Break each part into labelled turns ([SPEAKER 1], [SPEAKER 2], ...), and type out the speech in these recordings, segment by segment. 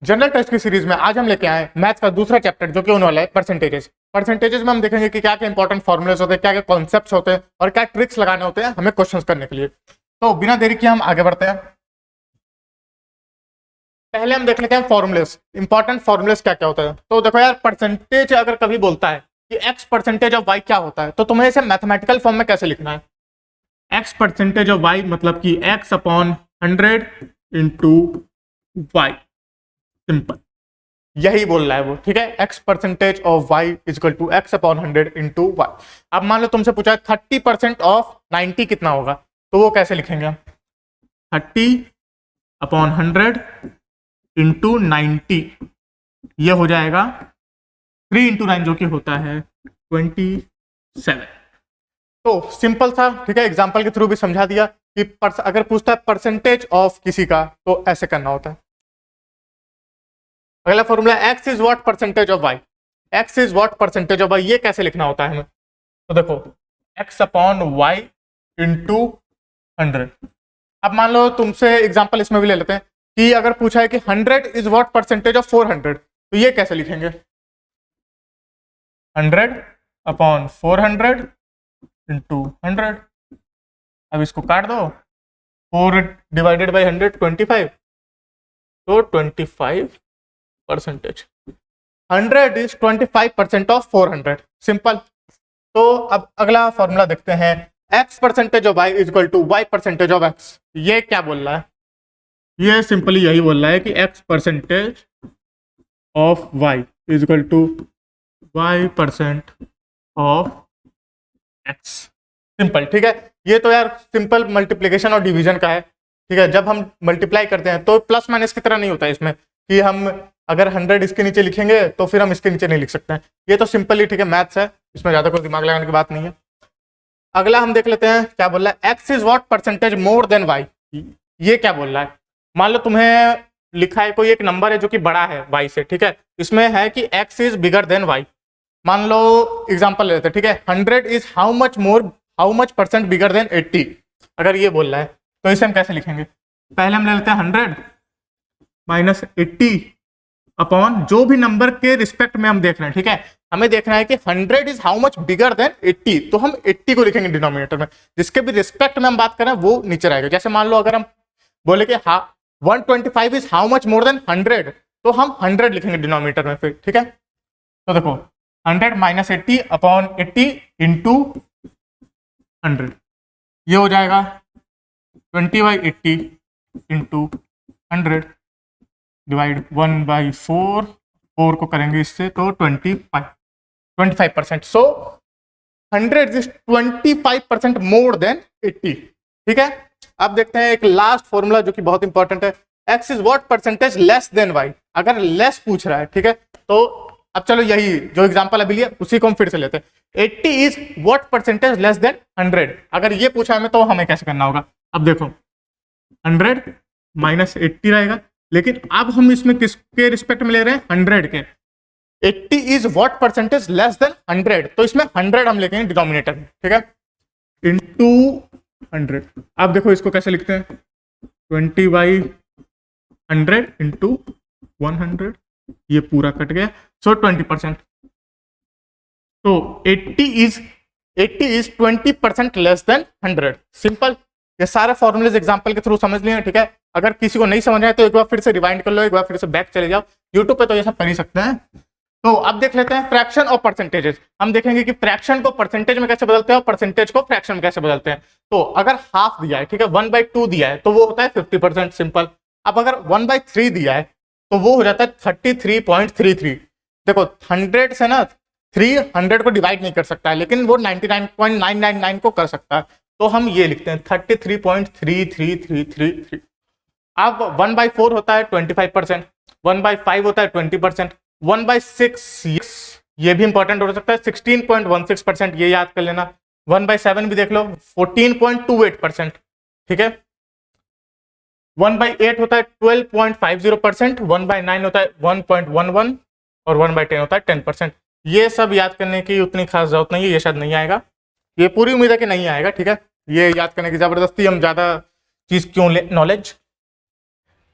[SPEAKER 1] General test की series में आज हम लेके आए मैथ्स का दूसरा चैप्टर जो कि होने वाला है परसेंटेजेस। परसेंटेजेस में हम देखेंगे कि क्या क्या इंपॉर्टेंट फॉर्मुलेस होते हैं, क्या क्या कॉन्सेप्ट्स होते हैं और क्या ट्रिक्स लगाने होते हैं हमें क्वेश्चंस करने के लिए। तो बिना देरी किए हम आगे बढ़ते हैं। पहले हम देख लेते हैं फॉर्मुलेस, इंपॉर्टेंट फॉर्मुलेस क्या क्या होता है। तो देखो यार, परसेंटेज अगर कभी बोलता है कि एक्स परसेंटेज ऑफ वाई क्या होता है, तो तुम्हें इसे मैथमेटिकल फॉर्म में कैसे लिखना है। एक्स परसेंटेज ऑफ वाई मतलब कि X upon 100 into Y, simple यही बोल रहा है वो, ठीक है। X percentage of Y is equal to X upon 100 into Y. अब मान लो तुमसे पूछा है 30% ऑफ 90 कितना होगा, तो वो कैसे लिखेंगे हम। 30 अपॉन 100 इंटू 90, ये हो जाएगा 3 इंटू 9 जो कि होता है 27। तो सिंपल था, ठीक है। एग्जाम्पल के थ्रू भी समझा दिया कि अगर पूछता है परसेंटेज ऑफ किसी का तो ऐसे करना होता है। अगला formula X is what percentage of Y. X is what percentage of Y, ये कैसे लिखना होता है हमें। तो देखो एक्स अपॉन वाई इंटू 100। अब मान लो तुमसे एग्जांपल इसमें भी ले लेते हैं कि अगर पूछा है कि 100 इज व्हाट परसेंटेज ऑफ 400, तो ये कैसे लिखेंगे। 100 अपॉन 400 इंटू 100। अब इसको काट दो, 4 डिवाइडेड बाई 100 25, तो 25 परसेंटेज। 100 is 25% of 400, simple. तो अब अगला फॉर्मूला देखते हैं, x percentage of y is equal to y percentage of x। ये क्या बोल रहा है, ये सिंपली यही बोल रहा है कि x percentage of y is equal to y percent of x, simple, ठीक है। ये तो यार सिंपल मल्टीप्लिकेशन और डिवीजन का है, ठीक है। जब हम मल्टीप्लाई करते हैं तो प्लस माइनस की तरह नहीं होता है इसमें कि हम अगर 100 इसके नीचे लिखेंगे तो फिर हम इसके नीचे नहीं लिख सकते हैं। ये तो सिंपल ही, ठीक है, मैथ्स है, इसमें ज्यादा कोई दिमाग लगाने की बात नहीं है। अगला हम देख लेते हैं क्या बोल रहा है, X is what percentage more than Y. ये क्या बोल रहा है, मान लो तुम्हें लिखा है कोई एक नंबर है जो कि बड़ा है वाई से, ठीक है। इसमें है कि X is bigger than Y. मान लो एग्जाम्पल ले लेते हैं, ठीक है। 100 is how much percent bigger than 80, अगर ये बोल रहा है तो इसे हम कैसे लिखेंगे। पहले हम ले लेते हैं 100 माइनस 80 अपॉन जो भी नंबर के रिस्पेक्ट में हम देख रहे हैं, ठीक है। हमें देखना है कि 100 is how much bigger than 80, तो हम 80 को लिखेंगे डिनोमिनेटर में, जिसके भी रिस्पेक्ट में हम बात कर रहे हैं वो नीचे रहेगा। जैसे मान लो अगर हम बोले कि 125 is how much more than 100, तो हम 100 लिखेंगे डिनोमिनेटर में फिर, ठीक है। तो देखो 100 माइनस 80 अपॉन 80 इंटू 100, ये हो जाएगा 20/80 इंटू 100 डिवाइड 1/4, 4 को करेंगे इससे तो 25%। सो 100 इज 25% मोर देन 80, ठीक है। अब देखते हैं एक लास्ट फॉर्मूला जो कि बहुत इंपॉर्टेंट है, x is what percentage less than y। अगर लेस पूछ रहा है, ठीक है, तो अब चलो यही जो एग्जांपल अभी लिया उसी को हम फिर से लेते हैं। 80 is what percentage less than 100, अगर ये पूछा हमें तो हमें कैसे करना होगा। अब देखो 100 माइनस 80 रहेगा, लेकिन अब हम इसमें किसके रिस्पेक्ट में ले रहे हैं, 100 के। 80 is what percentage less than 100, तो इसमें 100 हम लेंगे डिनोमिनेटर में, ठीक है, इंटू 100। अब देखो इसको कैसे लिखते हैं, 20/100 इंटू 100, ये पूरा कट गया, सो 20%। तो 80 इज 20% लेस देन 100, सिंपल। ये सारे फॉर्मूलेज एग्जांपल के थ्रू समझ लिए, ठीक है। अगर किसी को नहीं समझ आए तो एक बार फिर से रिवाइंड कर लो, एक बार फिर से बैक चले जाओ, यूट्यूब पे तो ये सब कर ही सकते हैं। तो अब देख लेते हैं फ्रैक्शन और परसेंटेजेस। हम देखेंगे कि फ्रैक्शन को परसेंटेज में कैसे बदलते हैं और परसेंटेज को फ्रैक्शन में कैसे बदलते हैं। तो अगर हाफ दिया है, ठीक है, 1/2 दिया है तो वो होता है 50%, सिंपल। अब अगर 1/3 दिया है तो वो हो जाता है 33.33। देखो 100 से ना 300 को डिवाइड नहीं कर सकता है, लेकिन वो 99.999 को कर सकता है, तो हम ये लिखते हैं 33.33333। अब 1/4 होता है 25%, 1/5 होता है 20%, 1/6 ये भी इंपॉर्टेंट हो सकता है 16.16%, ये याद कर लेना। 1/7 भी देख लो 14.28%, ठीक है। 1/8 होता है 12.50%, 1/9 होता है 1.11 और 1/10 होता है 10%। ये सब याद करने की उतनी खास जरूरत नहीं है, ये शायद नहीं आएगा, ये पूरी उम्मीद है कि नहीं आएगा, ठीक है। ये याद करने की जबरदस्ती हम ज्यादा चीज क्यों ले नॉलेज।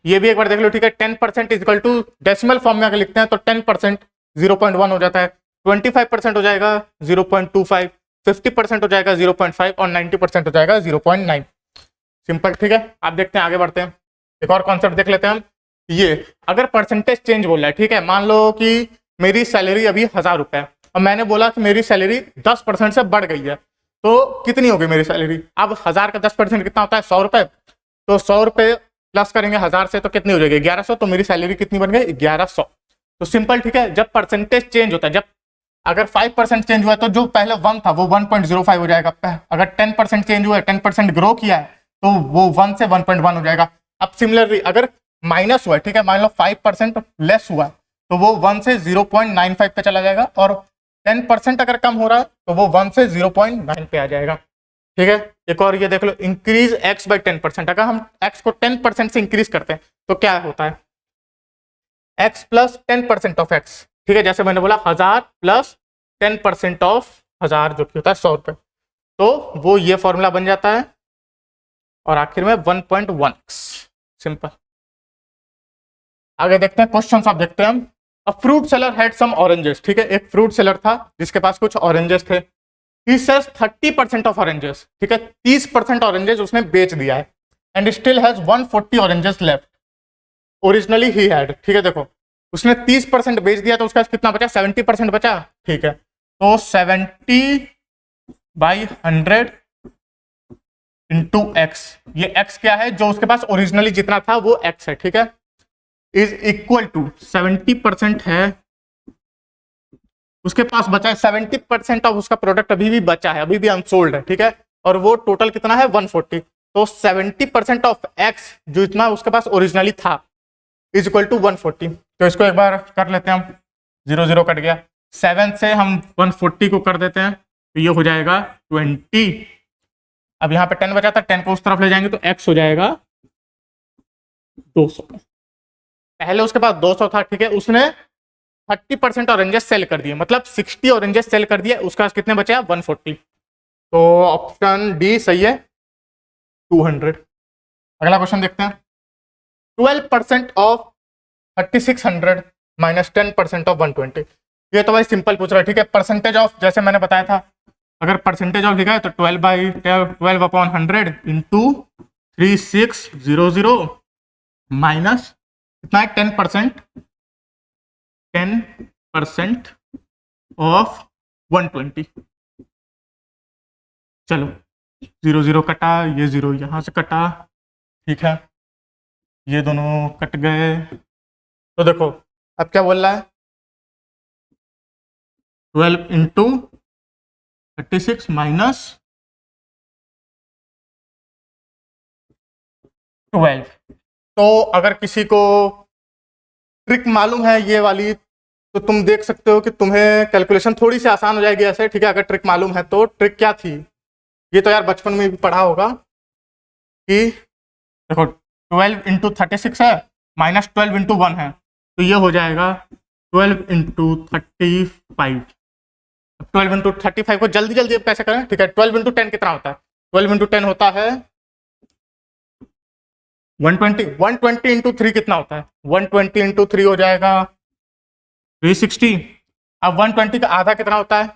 [SPEAKER 1] ये भी एक बार देख लो, ठीक है। 10% is equal to decimal form में अगर लिखते हैं तो 10% 0.1 हो जाता है, 25% हो जाएगा 0.25, 50% हो जाएगा 0.5 और 90% हो जाएगा 0.9। सिंपल, ठीक है। आप देखते हैं, आगे बढ़ते हैं, एक और कॉन्सेप्ट देख लेते हैं हम। ये अगर परसेंटेज चेंज बोल रहा है, ठीक है, मान लो कि मेरी सैलरी अभी 1000 रुपए है और मैंने बोला कि मेरी सैलरी 10% से बढ़ गई है, तो कितनी होगी मेरी सैलरी? अब 1000 का 10% कितना होता है? 100 रुपए। तो 100 रुपए प्लस करेंगे 1000 से तो कितनी हो जाएगी? 1100। तो मेरी सैलरी कितनी बन गई? 1100। तो सिंपल, ठीक है। जब परसेंटेज चेंज होता है, जब अगर 5% चेंज हुआ है तो जो पहले 1 था वो 1.05 हो जाएगा। अगर 10% चेंज हुआ है, 10% ग्रो किया है तो वो 1 से 1.1 हो जाएगा। अब सिमिलरली अगर माइनस हुआ है, ठीक है, मान लो 5% लेस हुआ है तो वो 1 से 0.95 पे चला जाएगा, और 10% अगर कम हो रहा है तो वो 1 से 0.9 पे आ जाएगा, ठीक है। एक और ये देख लो, इंक्रीज x बाई 10%। अगर हम x को 10% से इंक्रीज करते हैं तो क्या होता है? x प्लस 10% ऑफ x, ठीक है। जैसे मैंने बोला 1000 प्लस 10% ऑफ 1000 जो कि होता है 100 रुपए, तो वो ये फॉर्मूला बन जाता है और आखिर में 1.1x। सिंपल। आगे देखते हैं क्वेश्चन, आप देखते हैं हम। A fruit seller had some oranges, ठीक है। एक फ्रूट सेलर था जिसके पास कुछ ऑरेंजेस थे। ही सेल्स 30% ऑफ ऑरेंजेस, ठीक है, 30% ऑरेंजेस उसने बेच दिया है, and still has 140 oranges left originally he had, ठीक है। देखो, उसने 30% बेच दिया तो उसका कितना बचा? 70% बचा, ठीक है। तो 70/100 इंटू एक्स, ये एक्स क्या है? जो उसके पास ओरिजिनली जितना था वो एक्स है, ठीक है, इज इक्वल टू 70% है उसके पास बचा है, 70% ऑफ उसका प्रोडक्ट अभी भी बचा है, अभी भी अनसोल्ड है, ठीक है, और वो टोटल कितना है? 140। तो 70% ऑफ एक्स जो इतना उसके पास ओरिजिनली था इज इक्वल टू 140। तो इसको एक बार कर लेते हैं हम, 0 0 कट गया, 7 से हम 140 को कर देते हैं तो ये हो जाएगा 20। अब यहाँ पे 10 बचा था, 10 को उस तरफ ले जाएंगे तो x हो जाएगा 200। पहले उसके पास 200 था, ठीक है, उसने 30% ऑरेंजेस सेल कर दिए, मतलब 60 ऑरेंजेस सेल कर दिए, उसके पास कितने बचे? 140। तो ऑप्शन डी सही है, 200। अगला क्वेश्चन देखते हैं। 12% ऑफ 3600 माइनस 10% ऑफ 120। ये तो भाई सिंपल पूछ रहा है, ठीक है। परसेंटेज ऑफ जैसे मैंने बताया था, अगर परसेंटेज ऑफ लिखा है तो 12/100 इंटू 3600 माइनस कितना है? 10% ऑफ 120। चलो 0 0 कटा, ये 0 यहां से कटा, ठीक है, ये दोनों कट गए। तो देखो अब क्या बोल रहा है? 12 इंटू 36 माइनस 12। तो अगर किसी को ट्रिक मालूम है ये वाली तो तुम देख सकते हो कि तुम्हें कैलकुलेशन थोड़ी सी आसान हो जाएगी ऐसे, ठीक है, अगर ट्रिक मालूम है तो। ट्रिक क्या थी? ये तो यार बचपन में भी पढ़ा होगा कि देखो 12 इंटू 36 है माइनस 12 इंटू 1 है, तो ये हो जाएगा 12 इंटू 35। 12 इंटू 35 को जल्दी जल्दी कैसे करें? ठीक है, 12 इंटू 10 कितना होता है? 12 इंटू 10 होता है 120। 120 इंटू 3 कितना होता है? 120 इंटू 3 हो जाएगा 360। अब 120 का आधा कितना होता है?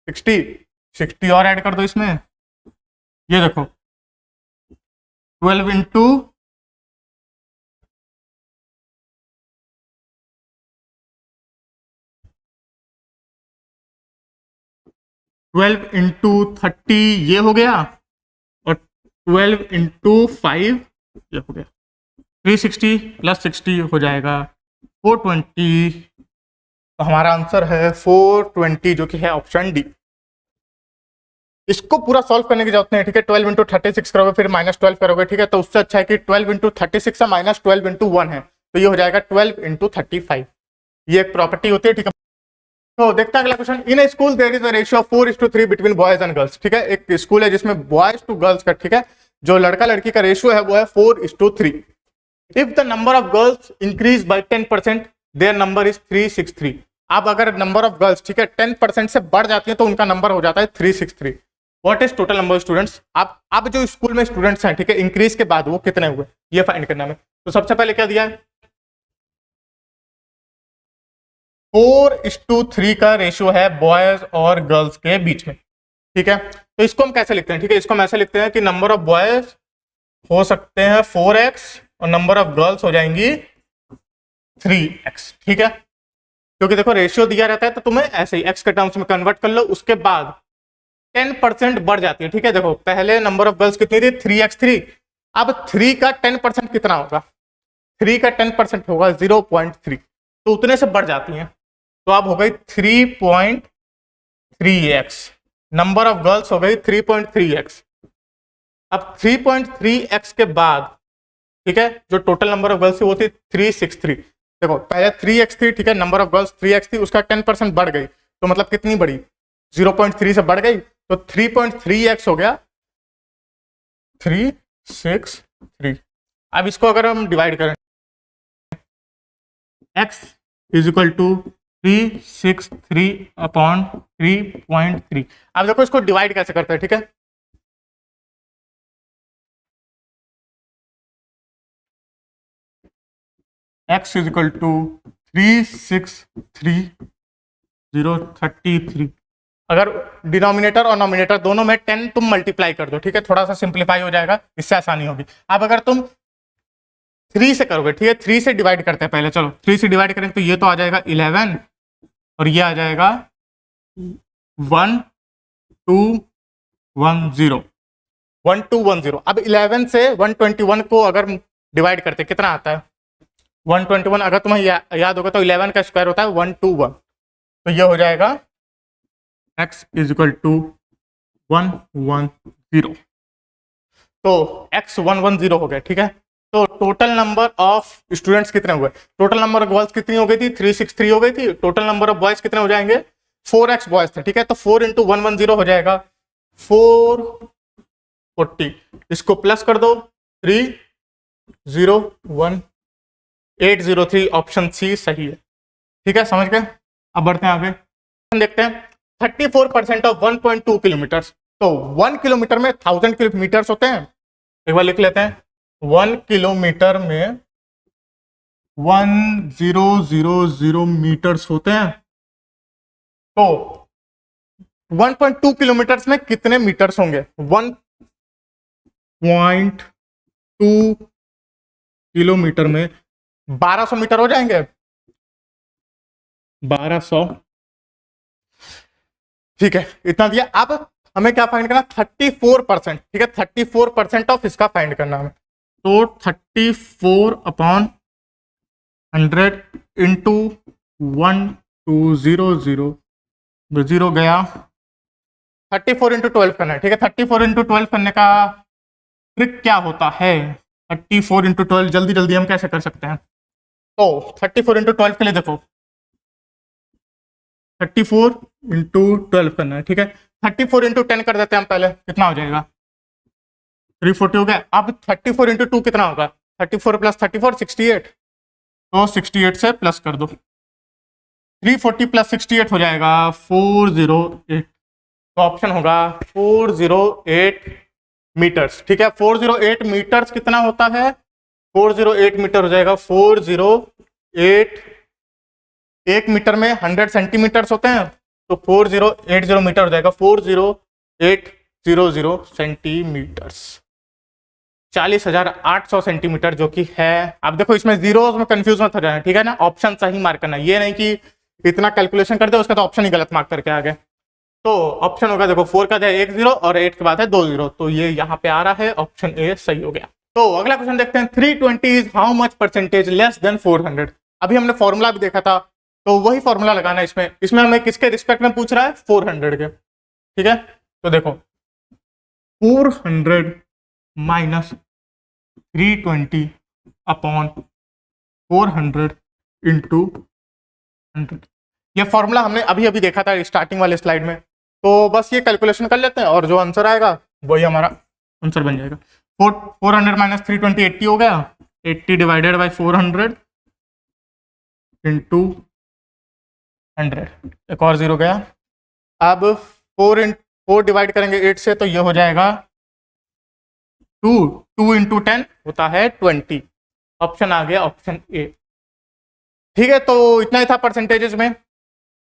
[SPEAKER 1] 60। 60 और ऐड कर दो इसमें, ये देखो 12 इंटू 12 इंटू 30 ये हो गया, और 12 इंटू 5 ये हो गया 360 प्लस 60 हो जाएगा 420। तो हमारा आंसर है 420 जो कि है ऑप्शन डी। इसको पूरा सॉल्व करने की जरूरत नहीं है, ठीक है। 12 इंटू 36 करोगे फिर माइनस 12 करोगे, ठीक है, तो उससे अच्छा है कि 12 इंटू 36 है माइनस 12 इंटू 1 है, तो ये हो जाएगा 12 इंटू 35। ये एक प्रॉपर्टी होती है, ठीक है। तो देखते हैं अगला question. In school there is a ratio of 4:3 between boys and girls, ठीक है। एक स्कूल है जिसमें बॉयज टू गर्ल्स का, ठीक है, जो लड़का लड़की का रेशियो है वो है 4:3। If the number of girls increase by 10% their number is 363। अब अगर नंबर ऑफ गर्ल्स, ठीक है, 10% से बढ़ जाती है तो उनका नंबर हो जाता है 363। What is total number of students? अब जो स्कूल में स्टूडेंट्स हैं, ठीक है, इंक्रीज के बाद वो कितने हुए ये फाइंड करना है। तो सबसे पहले क्या दिया है, 4:3 का रेशियो है बॉयज और गर्ल्स के बीच में, ठीक है। तो इसको हम कैसे लिखते हैं, ठीक है, इसको हम ऐसे लिखते हैं कि नंबर ऑफ बॉयज हो सकते हैं 4x और नंबर ऑफ गर्ल्स हो जाएंगी 3x, ठीक है। क्योंकि देखो रेशियो दिया रहता है तो तुम्हें ऐसे ही x के टर्म्स में कन्वर्ट कर लो, उसके बाद 10% बढ़ जाती है, ठीक है। देखो पहले नंबर ऑफ गर्ल्स कितनी थी 3x3, अब 3 का 10% कितना होगा, 3 का 10% होगा 0.3, तो उतने से बढ़ जाती हैं, तो अब हो गई 3.3x, नंबर ऑफ गर्ल्स हो गई 3.3x। अब 3.3x के बाद, ठीक है, जो टोटल नंबर ऑफ गर्ल्स थी वो थी 363। देखो पहले 3x थी, ठीक है, नंबर ऑफ गर्ल्स 3x थी, उसका 10% बढ़ गई, तो मतलब कितनी बढ़ी, 0.3 से बढ़ गई, तो 3.3x हो गया 363। अब इसको अगर हम डिवाइड करें, x इज इक्वल टू 363/3.3। अब देखो इसको डिवाइड कैसे करते हैं, ठीक है, x इज इक्वल टू 363,033। अगर डिनोमिनेटर और नोमिनेटर दोनों में 10 तुम मल्टीप्लाई कर दो, ठीक है, थोड़ा सा सिंप्लीफाई हो जाएगा, इससे आसानी होगी। अब अगर तुम 3 से करोगे, ठीक है, 3 से डिवाइड करते हैं पहले, चलो 3 से डिवाइड करेंगे तो ये तो आ जाएगा 11 और ये आ जाएगा 1210। अब 11 से 121 को अगर डिवाइड करते कितना आता है 121, अगर तुम्हें याद होगा तो 11 का स्क्वायर होता है 121, तो ये हो जाएगा x इज इक्वल टू 110, तो x 110 हो गया, ठीक है। तो टोटल नंबर ऑफ स्टूडेंट्स कितने हुए, टोटल नंबर ऑफ गर्ल्स कितनी हो गई थी 363 हो गई थी, टोटल नंबर ऑफ बॉयज कितने हो जाएंगे 4x बॉयज थे, ठीक है, तो 4 × 110 हो जाएगा 440, इसको प्लस कर दो 301803, ऑप्शन सी सही है, ठीक है, समझ गए। अब बढ़ते हैं आगे, देखते हैं 34% ऑफ 1.2 किलोमीटर, तो 1 किलोमीटर में 1000 किलोमीटर होते हैं, एक बार लिख लेते हैं, 1 किलोमीटर में 1000 मीटर्स होते हैं, तो 1.2 किलोमीटर में कितने मीटर्स होंगे, 1.2 किलोमीटर में 1200 मीटर हो जाएंगे, 1200, ठीक है, इतना दिया। अब हमें क्या फाइंड करना, 34%, ठीक है, 34% ऑफ इसका फाइंड करना हमें, तो 34/100 इंटू 1200, 0 गया, 34 × 12 करना है, ठीक है, 34 × 12 करने का ट्रिक क्या होता है, 34 × 12 जल्दी जल्दी हम कैसे कर सकते हैं, तो 34 × 12 के लिए देखो 34 × 12 करना है, ठीक है, 34 × 10 कर देते हैं हम पहले, कितना हो जाएगा 340 हो गया। अब 34 × 2 कितना होगा, 34 + 34 68, तो 68 से प्लस कर दो, 340 + 68 हो जाएगा 408, तो ऑप्शन होगा 408 मीटर्स, ठीक है, 408 मीटर्स कितना होता है, 408 मीटर हो जाएगा 408, 1 मीटर में 100 सेंटीमीटर्स होते हैं, तो 4080 मीटर हो जाएगा 40800 सेंटीमीटर्स, 40,800 सेंटीमीटर, जो कि है। अब देखो इसमें जीरोस में कंफ्यूज मत हो जाए, ठीक है ना, ऑप्शन सही मार्क करना, ये नहीं कि इतना कैलकुलेशन कर दे उसका तो ऑप्शन ही गलत मार्क करके आ गए। तो ऑप्शन होगा देखो 4 का है 1 0 और 8 के बाद है 2 0, तो ये यहाँ पे आ रहा है, ऑप्शन ए सही हो गया। तो अगला क्वेश्चन देखते हैं, 320 is how much percentage less than 400। अभी हमने फॉर्मूला भी देखा था, तो वही फॉर्मूला लगाना है इसमें हमें किसके रिस्पेक्ट में पूछ रहा है 400 के, ठीक है। तो देखो 400 माइनस 320/400 इंटू 100, ये फॉर्मूला हमने अभी अभी देखा था स्टार्टिंग वाले स्लाइड में, तो बस ये कैलकुलेशन कर लेते हैं और जो आंसर आएगा वही हमारा आंसर बन जाएगा। 400 माइनस 320 80 हो गया, 80 डिवाइडेड बाई 400 इंटू 100, एक और 0 गया। अब 4 डिवाइड करेंगे 8 से, तो ये हो जाएगा 2 × 10 होता है 20, ऑप्शन आ गया ऑप्शन ए। ठीक है, तो इतना ही था परसेंटेजेस में।